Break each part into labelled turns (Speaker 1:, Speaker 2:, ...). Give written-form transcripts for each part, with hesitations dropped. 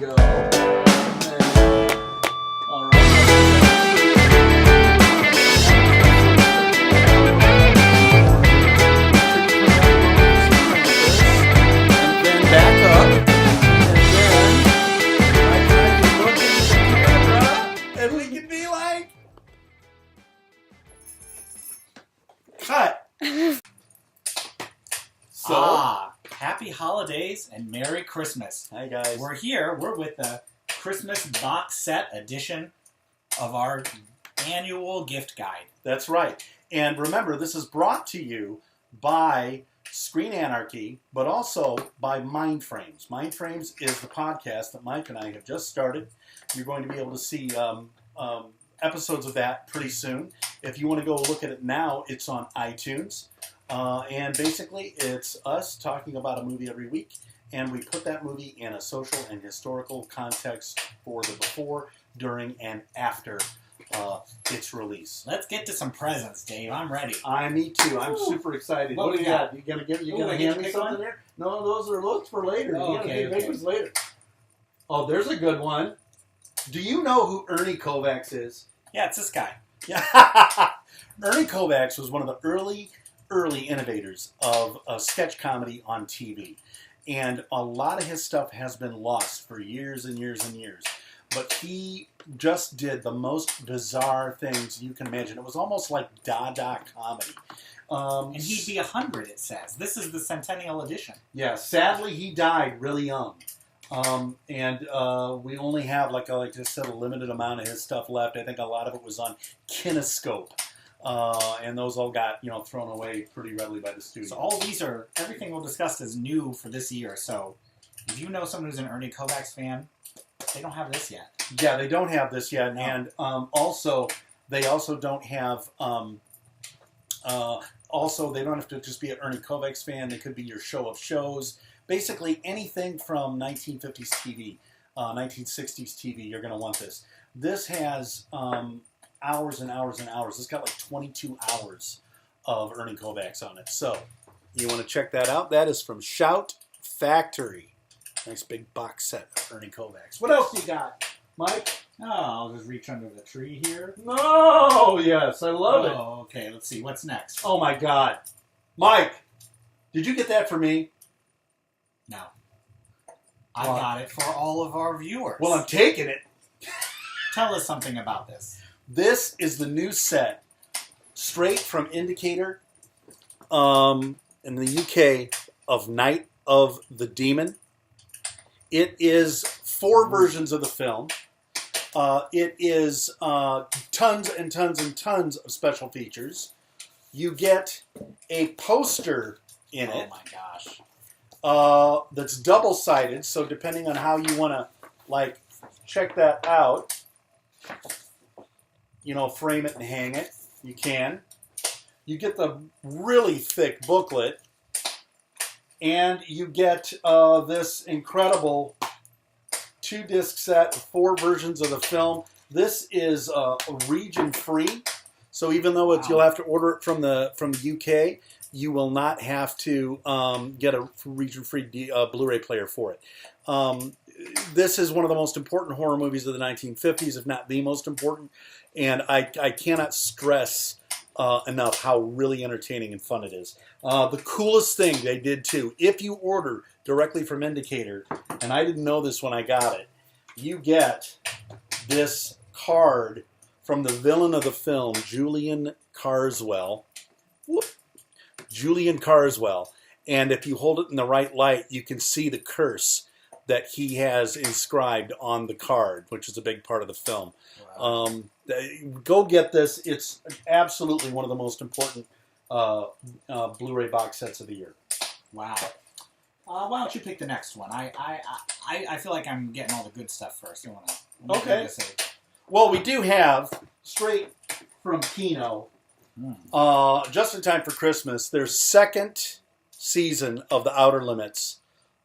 Speaker 1: go. All right. And then back up. And then I can look into the camera and we can be like, cut. So,
Speaker 2: happy holidays and Merry Christmas.
Speaker 1: hi guys.
Speaker 2: We're with the Christmas box set edition of our annual gift guide.
Speaker 1: That's right. And remember, this is brought to you by Screen Anarchy, but also by Mindframes. Mindframes is the podcast that Mike and I have just started. You're going to be able to see episodes of that pretty soon. If you want to go look at it now, it's on iTunes. And basically, it's us talking about a movie every week, and we put that movie in a social and historical context for the before, during, and after its release.
Speaker 2: Let's get to some presents, Dave. I'm ready.
Speaker 1: Me too. I'm super excited. What do you got? You gonna hand me something there? No, those are looks for later.
Speaker 2: Oh, okay.
Speaker 1: Papers later. Oh, there's a good one. Do you know who Ernie Kovacs is?
Speaker 2: Yeah, it's this guy.
Speaker 1: Yeah. Ernie Kovacs was one of the early innovators of sketch comedy on TV. And a lot of his stuff has been lost for years and years and years. But he just did the most bizarre things you can imagine. It was almost like Dada comedy.
Speaker 2: And he'd be 100, it says. This is the Centennial Edition.
Speaker 1: Yeah, sadly he died really young. And we only have, like I just said, a limited amount of his stuff left. I think a lot of it was on Kinescope. And those all got, thrown away pretty readily by the studio.
Speaker 2: So all these everything we'll discuss is new for this year. So if you know someone who's an Ernie Kovacs fan, they don't have this yet.
Speaker 1: Yeah, they don't have this yet.
Speaker 2: No.
Speaker 1: And also, they also don't have, they don't have to just be an Ernie Kovacs fan. They could be your show of shows. Basically, anything from 1950s TV, 1960s TV, you're going to want this. This has hours and hours and hours. It's got like 22 hours of Ernie Kovacs on it. So, you want to check that out? That is from Shout Factory. Nice big box set of Ernie Kovacs. What else you got, Mike?
Speaker 2: Oh, I'll just reach under the tree here.
Speaker 1: No! Yes, I love it.
Speaker 2: Oh, okay. Let's see. What's next?
Speaker 1: Oh, my God. Mike, did you get that for me?
Speaker 2: No. I got it for all of our viewers.
Speaker 1: Well, I'm taking it.
Speaker 2: Tell us something about this.
Speaker 1: This is the new set, straight from Indicator, in the UK, of Night of the Demon. It is 4 versions of the film. It is tons and tons and tons of special features. You get a poster in it.
Speaker 2: Oh my gosh.
Speaker 1: That's double-sided, so depending on how you want to, check that out, frame it and hang it, you can. You get the really thick booklet, and you get this incredible 2-disc set, 4 versions of the film. This is region-free, so even though you'll have to order it from the UK, you will not have to get a region-free Blu-ray player for it. This is one of the most important horror movies of the 1950s, if not the most important, and I cannot stress enough how really entertaining and fun it is. The coolest thing they did, too, if you order directly from Indicator, and I didn't know this when I got it, you get this card from the villain of the film, Julian Carswell. Whoop. Julian Carswell. And if you hold it in the right light, you can see the curse that he has inscribed on the card, which is a big part of the film. Wow. Go get this. It's absolutely one of the most important Blu-ray box sets of the year.
Speaker 2: Wow. Why don't you pick the next one? I feel like I'm getting all the good stuff first.
Speaker 1: Okay. Well, we do have, straight from Kino, just in time for Christmas, their second season of The Outer Limits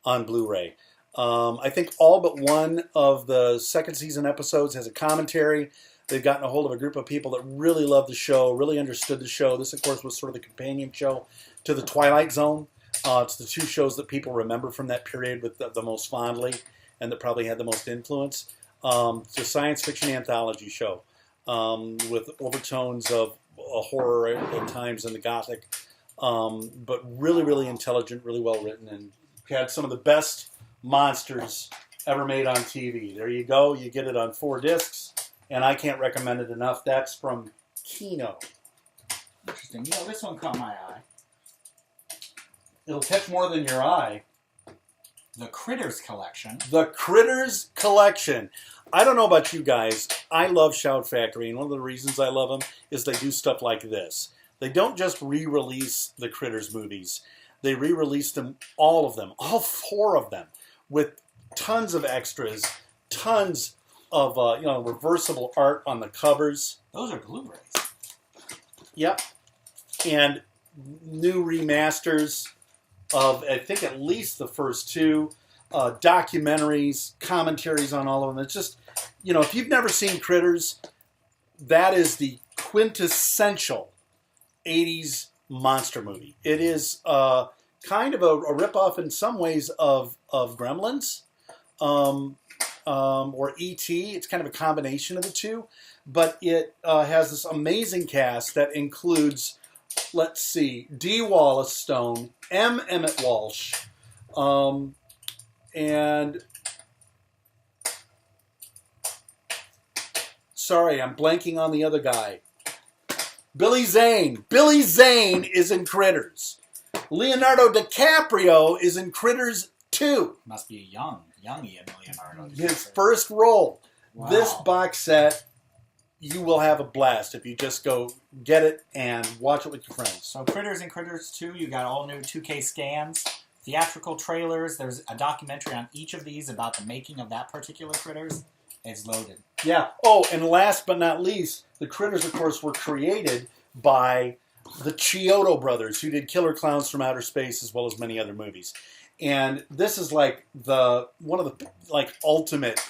Speaker 1: on Blu-ray. I think all but one of the second season episodes has a commentary. They've gotten a hold of a group of people that really loved the show, really understood the show. This, of course, was sort of the companion show to The Twilight Zone. It's the 2 shows that people remember from that period with the most fondly. and that probably had the most influence. It's a science fiction anthology show with overtones of horror at times and the gothic, but really, really intelligent, really well written, and had some of the best monsters ever made on TV. There you go. You get it on 4 discs, and I can't recommend it enough. That's from Kino.
Speaker 2: Interesting. You know, this one caught my eye.
Speaker 1: It'll catch more than your eye.
Speaker 2: The Critters collection.
Speaker 1: The Critters collection. I don't know about you guys. I love Shout Factory, and one of the reasons I love them is they do stuff like this. They don't just re-release the Critters movies. They re-release them, all of them, all 4 of them, with tons of extras, tons of reversible art on the covers.
Speaker 2: Those are Blu-rays.
Speaker 1: Yep. And new remasters of, I think, at least the first 2, documentaries, commentaries on all of them. It's just, if you've never seen Critters, that is the quintessential 80s monster movie. It is kind of a ripoff in some ways of Gremlins or E.T. It's kind of a combination of the two, but it has this amazing cast that includes, let's see, D. Wallace Stone, M. Emmett Walsh, and sorry, I'm blanking on the other guy. Billy Zane. Billy Zane is in Critters. Leonardo DiCaprio is in Critters 2.
Speaker 2: Must be a youngy Leonardo.
Speaker 1: His first role.
Speaker 2: Wow.
Speaker 1: This box set, you will have a blast if you just go get it and watch it with your friends.
Speaker 2: So Critters and Critters 2, you got all new 2K scans, theatrical trailers. There's a documentary on each of these about the making of that particular Critters. It's loaded.
Speaker 1: Yeah. Oh, and last but not least, the Critters, of course, were created by the Chiodo brothers, who did Killer Clowns from Outer Space as well as many other movies. And this is like one of the ultimate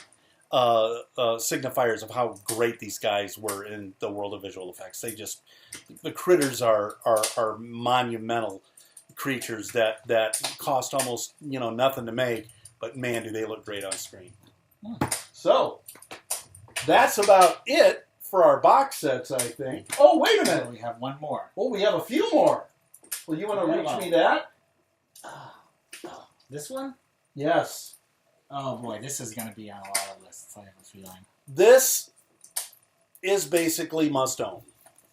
Speaker 1: signifiers of how great these guys were in the world of visual effects. The Critters are monumental creatures that cost almost nothing to make, but man, do they look great on screen. So that's about it for our box sets, I think. Oh, wait a minute.
Speaker 2: So we have one more.
Speaker 1: Oh, we have a few more. Well, you want to reach me that?
Speaker 2: This one?
Speaker 1: Yes.
Speaker 2: Oh boy, this is going to be on a lot of lists, I have a feeling.
Speaker 1: This is basically must own.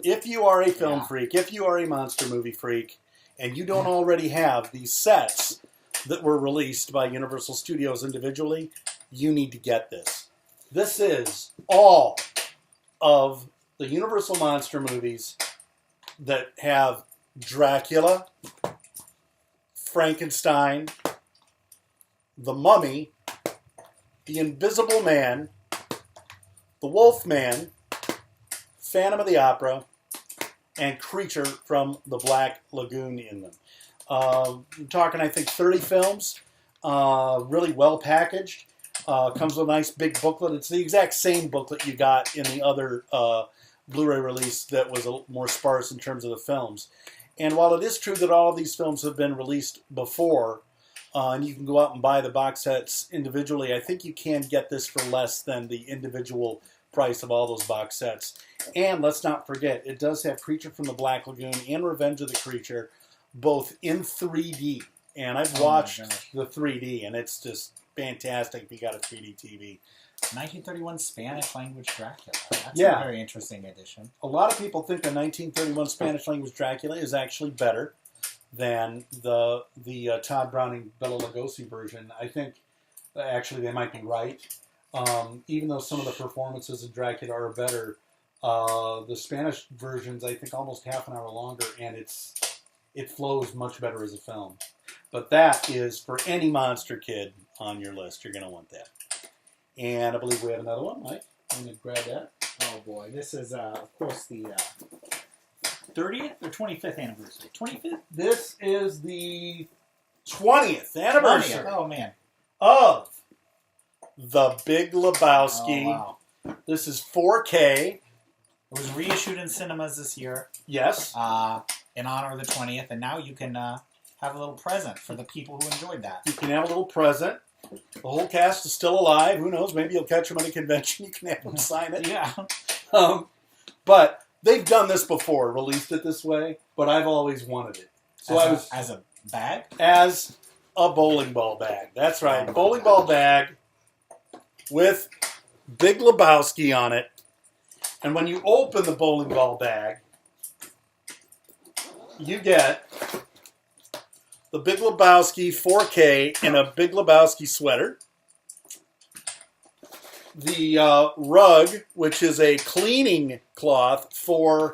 Speaker 1: If you are a film freak, if you are a monster movie freak, and you don't already have these sets that were released by Universal Studios individually, you need to get this. This is all of the Universal monster movies that have Dracula, Frankenstein, the Mummy, the Invisible Man, the Wolfman, Phantom of the Opera, and Creature from the Black Lagoon in them. I'm talking, I think, 30 films, really well packaged. Comes with a nice big booklet. It's the exact same booklet you got in the other Blu-ray release that was more sparse in terms of the films. And while it is true that all of these films have been released before, and you can go out and buy the box sets individually, I think you can get this for less than the individual price of all those box sets. And let's not forget, it does have Creature from the Black Lagoon and Revenge of the Creature, both in 3D. And I've watched the 3D, and it's just fantastic if you got a 3D TV.
Speaker 2: 1931 Spanish language Dracula. That's
Speaker 1: Yeah.
Speaker 2: a very interesting addition.
Speaker 1: A lot of people think the 1931 Spanish language Dracula is actually better than the Todd Browning Bela Lugosi version. I think actually they might be right. Even though some of the performances of Dracula are better, the Spanish version's I think almost half an hour longer, and it flows much better as a film. But that is for any monster kid on your list. You're going to want that. And I believe we have another one, Mike. I'm going to grab that.
Speaker 2: Oh boy, this is of course the 30th or 25th anniversary. 25th?
Speaker 1: This is the 20th anniversary
Speaker 2: 20th. Oh man.
Speaker 1: of The Big Lebowski.
Speaker 2: Oh, wow.
Speaker 1: This is 4K.
Speaker 2: It was reissued in cinemas this year
Speaker 1: Yes.
Speaker 2: in honor of the 20th, and now you can have a little present for the people who enjoyed that.
Speaker 1: You can have a little present. The whole cast is still alive. Who knows? Maybe you'll catch them at a convention. You can have them sign it.
Speaker 2: Yeah.
Speaker 1: But they've done this before, released it this way, but I've always wanted it. So
Speaker 2: as a bag?
Speaker 1: As a bowling ball bag. That's right. Bowling ball bag with Big Lebowski on it. And when you open the bowling ball bag, you get the Big Lebowski 4K in a Big Lebowski sweater. The rug, which is a cleaning cloth for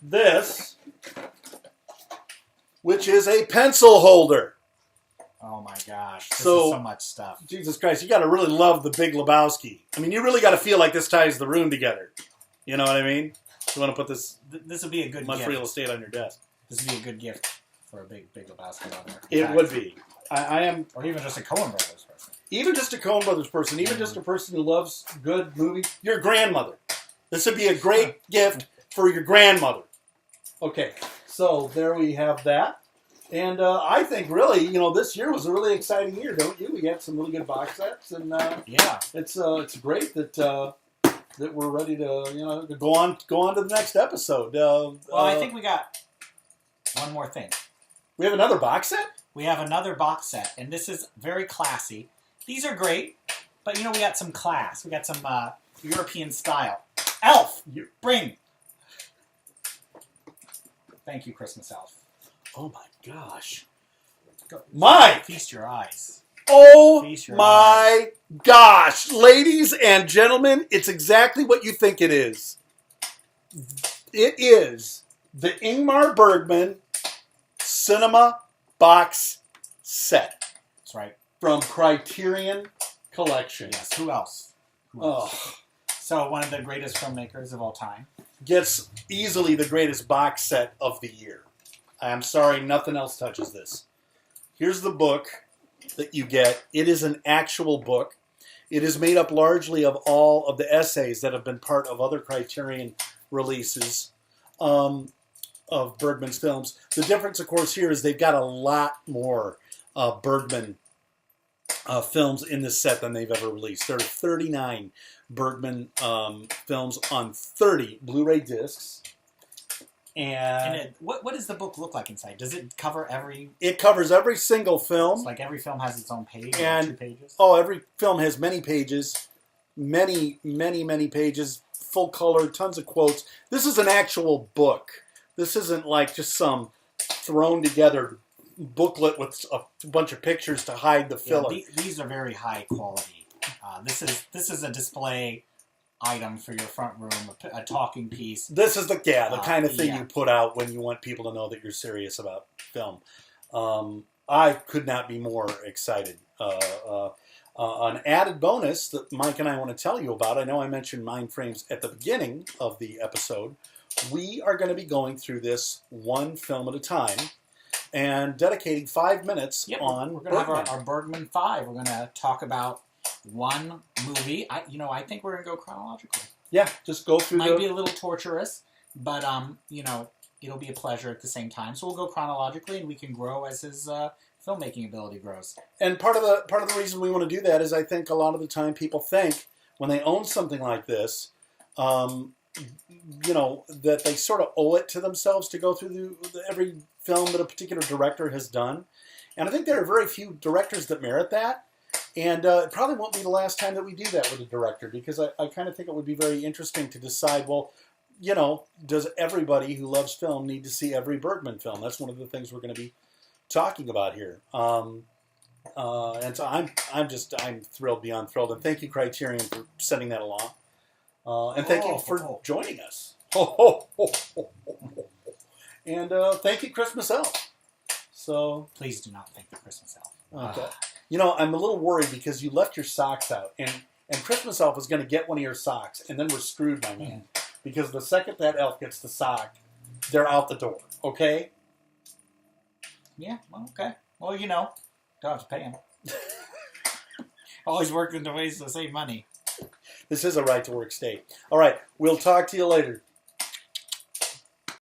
Speaker 1: this, which is a pencil holder.
Speaker 2: Oh my gosh. This is
Speaker 1: So
Speaker 2: so much stuff.
Speaker 1: Jesus Christ, you got to really love the Big Lebowski. I mean, you really got to feel like this ties the room together. You know what I mean? You want to put this
Speaker 2: This would be a good
Speaker 1: much
Speaker 2: gift.
Speaker 1: real estate on your desk.
Speaker 2: This would be a good gift for a big Lebowski on there.
Speaker 1: It would be. I am
Speaker 2: Or even just a Coen Brothers person.
Speaker 1: even just a Coen Brothers person, even just a person who loves good movies. Your grandmother. This would be a great gift for your grandmother. Okay, so there we have that. And I think really, this year was a really exciting year, don't you? We had some really good box sets, and
Speaker 2: Yeah.
Speaker 1: it's great that we're ready to go on to the next episode.
Speaker 2: Well, I think we got one more thing.
Speaker 1: we have another box set.
Speaker 2: We have another box set, and this is very classy. These are great, but we got some class. We got some European style. Elf, bring. Thank you, Christmas Elf.
Speaker 1: Oh my gosh,
Speaker 2: Go.
Speaker 1: Mike!
Speaker 2: Feast your eyes.
Speaker 1: Oh
Speaker 2: Feast your
Speaker 1: my gosh, ladies and gentlemen, it's exactly what you think it is. It is the Ingmar Bergman Cinema Box Set
Speaker 2: That's right.
Speaker 1: from Criterion Collection.
Speaker 2: Yes. Who else?
Speaker 1: Oh,
Speaker 2: So one of the greatest filmmakers of all time.
Speaker 1: gets easily the greatest box set of the year. I'm sorry, nothing else touches this. Here's the book that you get. It is an actual book. It is made up largely of all of the essays that have been part of other Criterion releases of Bergman's films. The difference, of course, here is they've got a lot more Bergman films in this set than they've ever released. There are 39 Bergman films on 30 Blu-ray discs. And
Speaker 2: What does the book look like inside? Does it cover every...
Speaker 1: it covers every single film.
Speaker 2: It's like every film has its own page,
Speaker 1: And-
Speaker 2: or 2 pages?
Speaker 1: Oh, every film has many pages. Many, many, many pages. Full color, tons of quotes. This is an actual book. This isn't like just some thrown together booklet with a bunch of pictures to hide the filler.
Speaker 2: These are very high quality. This is a display item for your front room, a talking piece.
Speaker 1: This is the kind of thing
Speaker 2: yeah.
Speaker 1: you put out when you want people to know that you're serious about film. I could not be more excited. An added bonus that Mike and I want to tell you about, I know I mentioned Mind Frames at the beginning of the episode. We are going to be going through this one film at a time and dedicating 5 minutes on
Speaker 2: We're going to
Speaker 1: Bergman.
Speaker 2: have our Bergman 5. We're going to talk about one movie. I think we're going to go chronologically.
Speaker 1: Yeah, just go through
Speaker 2: Might be a little torturous, but it'll be a pleasure at the same time. So we'll go chronologically, and we can grow as his filmmaking ability grows.
Speaker 1: And part of the reason we want to do that is I think a lot of the time people think when they own something like this, that they sort of owe it to themselves to go through every film that a particular director has done. And I think there are very few directors that merit that. And it probably won't be the last time that we do that with a director, because I kind of think it would be very interesting to decide, well, does everybody who loves film need to see every Bergman film? That's one of the things we're going to be talking about here. And so I'm thrilled beyond thrilled. And thank you, Criterion, for sending that along. And thank you for joining us. And thank you, Christmas Elf. So
Speaker 2: Please do not thank the Christmas Elf.
Speaker 1: okay. I'm a little worried because you left your socks out, and Christmas Elf is going to get one of your socks, and then we're screwed, my man. Because the second that elf gets the sock, they're out the door. Okay?
Speaker 2: Yeah, well, okay. Well, don't have to pay him. Always working the ways to save money.
Speaker 1: This is a right to work state. All right, we'll talk to you later.